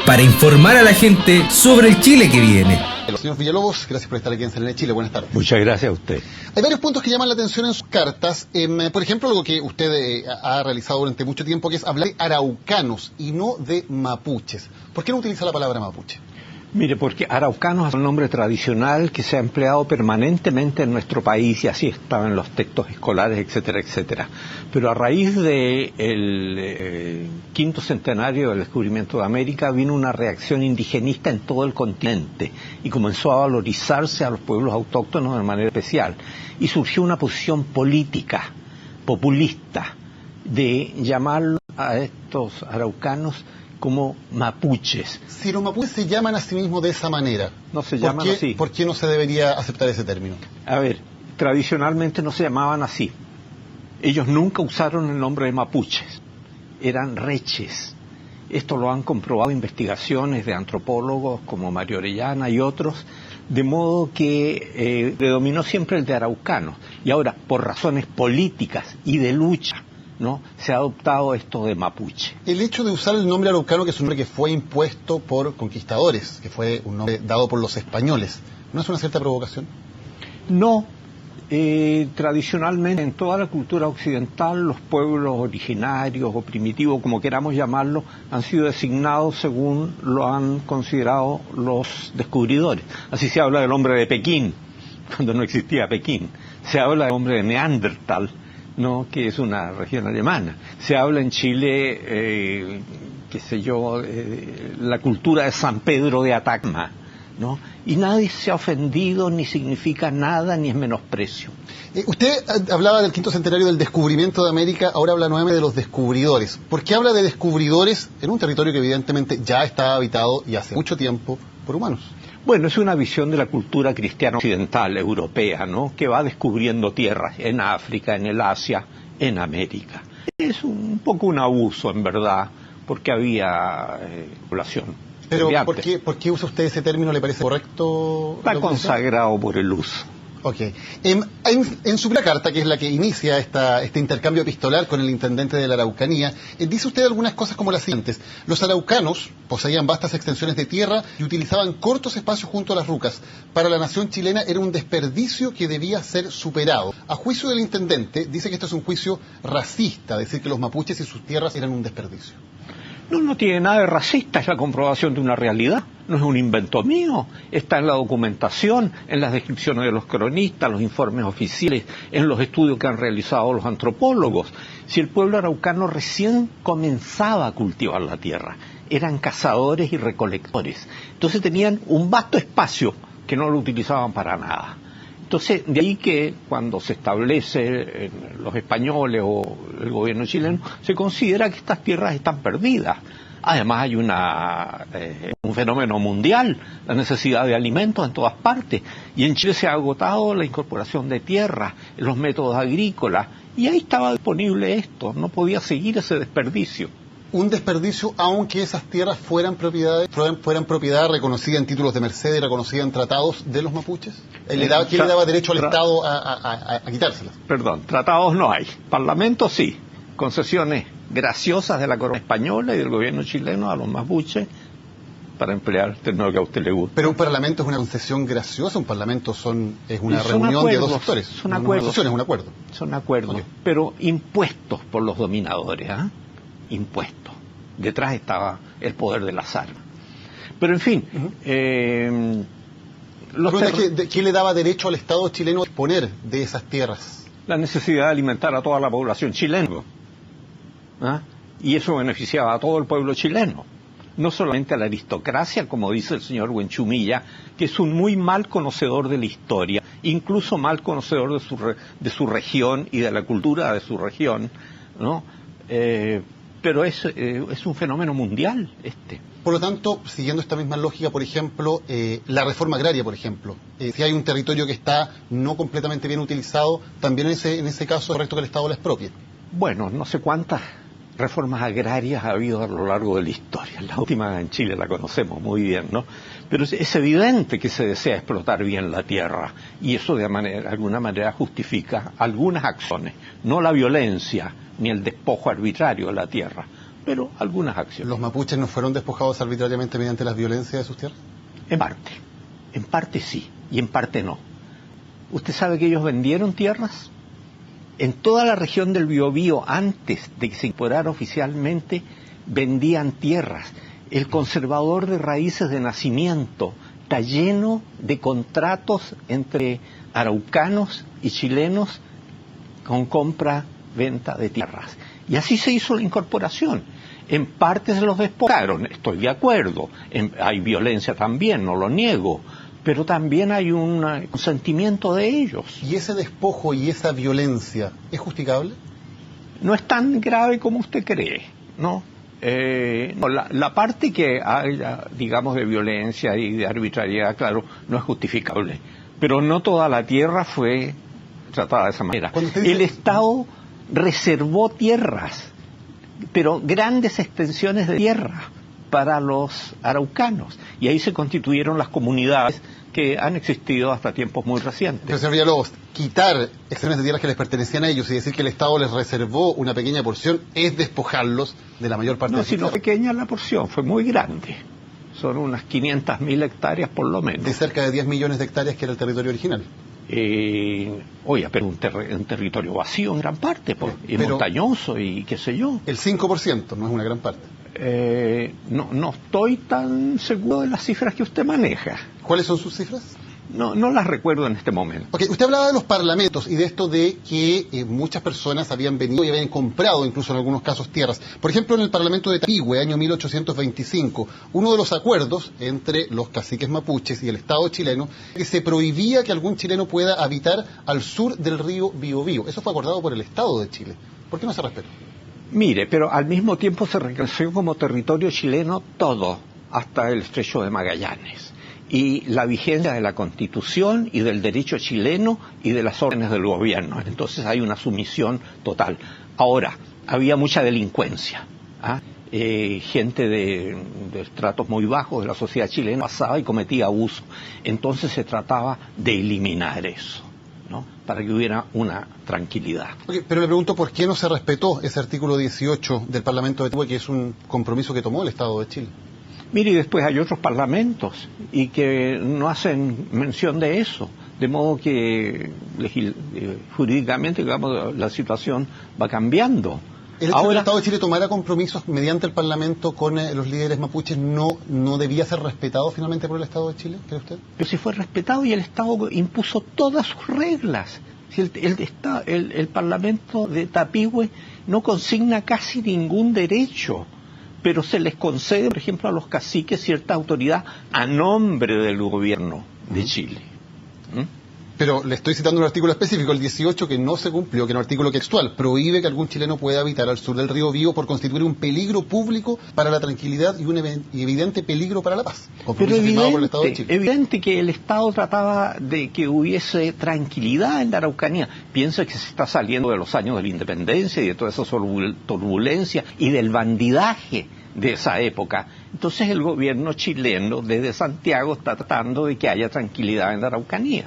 para informar a la gente sobre el Chile que viene. Señor Villalobos, gracias por estar aquí en CNN Chile. Buenas tardes. Muchas gracias a usted. Hay varios puntos que llaman la atención en sus cartas. Por ejemplo, algo que usted ha realizado durante mucho tiempo, que es hablar de araucanos y no de mapuches. ¿Por qué no utiliza la palabra mapuche? Mire, porque araucanos es un nombre tradicional que se ha empleado permanentemente en nuestro país y así estaba en los textos escolares, etcétera, etcétera. Pero a raíz del quinto centenario del descubrimiento de América vino una reacción indigenista en todo el continente y comenzó a valorizarse a los pueblos autóctonos de manera especial. Y surgió una posición política, populista, de llamar a estos araucanos como mapuches. Si los mapuches se llaman a sí mismos de esa manera, no se llaman así. ¿Por qué no se debería aceptar ese término? A ver, tradicionalmente no se llamaban así. Ellos nunca usaron el nombre de mapuches. Eran reches. Esto lo han comprobado investigaciones de antropólogos como Mario Orellana y otros, de modo que predominó siempre el de araucanos. Y ahora, por razones políticas y de lucha, ¿no?, se ha adoptado esto de mapuche. El hecho de usar el nombre araucano, que es un nombre que fue impuesto por conquistadores, que fue un nombre dado por los españoles, ¿no es una cierta provocación? No. Tradicionalmente en toda la cultura occidental los pueblos originarios o primitivos, como queramos llamarlo, han sido designados según lo han considerado los descubridores. Así se habla del hombre de Pekín, cuando no existía Pekín. Se habla del hombre de Neandertal, ¿no?, que es una región alemana. Se habla en Chile, qué sé yo, la cultura de San Pedro de Atacama, ¿no? Y nadie se ha ofendido, ni significa nada, ni es menosprecio. Usted hablaba del quinto centenario del descubrimiento de América, ahora habla nuevamente de los descubridores. ¿Por qué habla de descubridores en un territorio que evidentemente ya estaba habitado y hace mucho tiempo por humanos? Bueno, es una visión de la cultura cristiana occidental, europea, ¿no?, que va descubriendo tierras en África, en el Asia, en América. Es un poco un abuso, en verdad, porque había población. Pero, ¿por qué usa usted ese término? ¿Le parece correcto? Está consagrado por el uso. Ok. En su primera carta, que es la que inicia este intercambio epistolar con el intendente de la Araucanía, dice usted algunas cosas como las siguientes. Los araucanos poseían vastas extensiones de tierra y utilizaban cortos espacios junto a las rucas. Para la nación chilena era un desperdicio que debía ser superado. A juicio del intendente, dice que esto es un juicio racista, decir que los mapuches y sus tierras eran un desperdicio. No tiene nada de racista, es la comprobación de una realidad, no es un invento mío, está en la documentación, en las descripciones de los cronistas, los informes oficiales, en los estudios que han realizado los antropólogos. Si el pueblo araucano recién comenzaba a cultivar la tierra, eran cazadores y recolectores, entonces tenían un vasto espacio que no lo utilizaban para nada. Entonces, de ahí que cuando se establece los españoles o el gobierno chileno, se considera que estas tierras están perdidas. Además hay un fenómeno mundial, la necesidad de alimentos en todas partes. Y en Chile se ha agotado la incorporación de tierras, los métodos agrícolas, y ahí estaba disponible esto, no podía seguir ese desperdicio. Un desperdicio, aunque esas tierras fueran propiedad reconocida en títulos de merced y reconocida en tratados de los mapuches. ¿Quién le daba derecho al Estado a quitárselas? Perdón, tratados no hay. Parlamento sí. Concesiones graciosas de la corona española y del gobierno chileno a los mapuches, para emplear el término que a usted le gusta. Pero un parlamento es una concesión graciosa, un parlamento es una reunión de dos sectores. Son acuerdos. Es un acuerdo. Son acuerdos, okay, pero impuestos por los dominadores, ¿ah? Impuestos. Detrás estaba el poder de las armas. Pero en fin, ¿quién le daba derecho al Estado chileno a disponer de esas tierras? La necesidad de alimentar a toda la población chilena, ¿ah? Y eso beneficiaba a todo el pueblo chileno, no solamente a la aristocracia, como dice el señor Buenchumilla, que es un muy mal conocedor de la historia, incluso mal conocedor de su región y de la cultura de su región, ¿no? Pero es un fenómeno mundial este. Por lo tanto, siguiendo esta misma lógica, por ejemplo, la reforma agraria, por ejemplo, si hay un territorio que está no completamente bien utilizado, también en ese caso es correcto que el Estado la expropie. Bueno, no sé cuántas reformas agrarias ha habido a lo largo de la historia. La última en Chile la conocemos muy bien, ¿no? Pero es evidente que se desea explotar bien la tierra, y eso de alguna manera justifica algunas acciones, no la violencia ni el despojo arbitrario de la tierra, pero algunas acciones. ¿Los mapuches no fueron despojados arbitrariamente mediante las violencias de sus tierras? En parte sí, y en parte no. ¿Usted sabe que ellos vendieron tierras? En toda la región del Biobío, antes de que se incorporara oficialmente, vendían tierras. El conservador de raíces de nacimiento está lleno de contratos entre araucanos y chilenos con compra-venta de tierras. Y así se hizo la incorporación. En parte se los despojaron, estoy de acuerdo. Hay violencia también, no lo niego. Pero también hay un consentimiento de ellos. ¿Y ese despojo y esa violencia es justificable? No es tan grave como usted cree, ¿no? La parte que hay, digamos, de violencia y de arbitrariedad, claro, no es justificable. Pero no toda la tierra fue tratada de esa manera. El Estado reservó tierras, pero grandes extensiones de tierra para los araucanos. Y ahí se constituyeron las comunidades que han existido hasta tiempos muy recientes. Pero, señor Villalobos, quitar extensiones de tierras que les pertenecían a ellos y decir que el Estado les reservó una pequeña porción es despojarlos de la mayor parte de su tierra. No, sino pequeña la porción, fue muy grande. Son unas 500.000 hectáreas por lo menos. De cerca de 10 millones de hectáreas que era el territorio original. Oye, pero un territorio vacío en gran parte, y montañoso y qué sé yo. El 5% no es una gran parte. No estoy tan seguro de las cifras que usted maneja. ¿Cuáles son sus cifras? No las recuerdo en este momento. Okay, usted hablaba de los parlamentos y de esto de que muchas personas habían venido y habían comprado, incluso en algunos casos, tierras. Por ejemplo, en el Parlamento de Tapigüe, año 1825, uno de los acuerdos entre los caciques mapuches y el Estado chileno, que se prohibía que algún chileno pueda habitar al sur del río Biobío. Eso fue acordado por el Estado de Chile. ¿Por qué no se respetó? Mire, pero al mismo tiempo se reconoció como territorio chileno todo, hasta el Estrecho de Magallanes. Y la vigencia de la Constitución y del derecho chileno y de las órdenes del gobierno. Entonces hay una sumisión total. Ahora, había mucha delincuencia. Gente de estratos muy bajos de la sociedad chilena pasaba y cometía abuso. Entonces se trataba de eliminar eso, ¿no? Para que hubiera una tranquilidad. Okay, pero le pregunto por qué no se respetó ese artículo 18 del Parlamento de Tapigüe, que es un compromiso que tomó el Estado de Chile. Mire, y después hay otros parlamentos y que no hacen mención de eso, de modo que jurídicamente, digamos, la situación va cambiando. ¿El hecho de que el Estado de Chile tomara compromisos mediante el Parlamento con los líderes mapuches no debía ser respetado finalmente por el Estado de Chile, cree usted? Pero si fue respetado y el Estado impuso todas sus reglas. Si el Parlamento de Tapigüe no consigna casi ningún derecho, pero se les concede, por ejemplo, a los caciques cierta autoridad a nombre del gobierno de Chile. Pero le estoy citando un artículo específico, el 18, que no se cumplió, que es un artículo textual, prohíbe que algún chileno pueda habitar al sur del río Biobío por constituir un peligro público para la tranquilidad y un evidente peligro para la paz. Pero evidente que el Estado trataba de que hubiese tranquilidad en la Araucanía. Piensa que se está saliendo de los años de la independencia y de toda esa turbulencia y del bandidaje de esa época. Entonces el gobierno chileno desde Santiago está tratando de que haya tranquilidad en la Araucanía.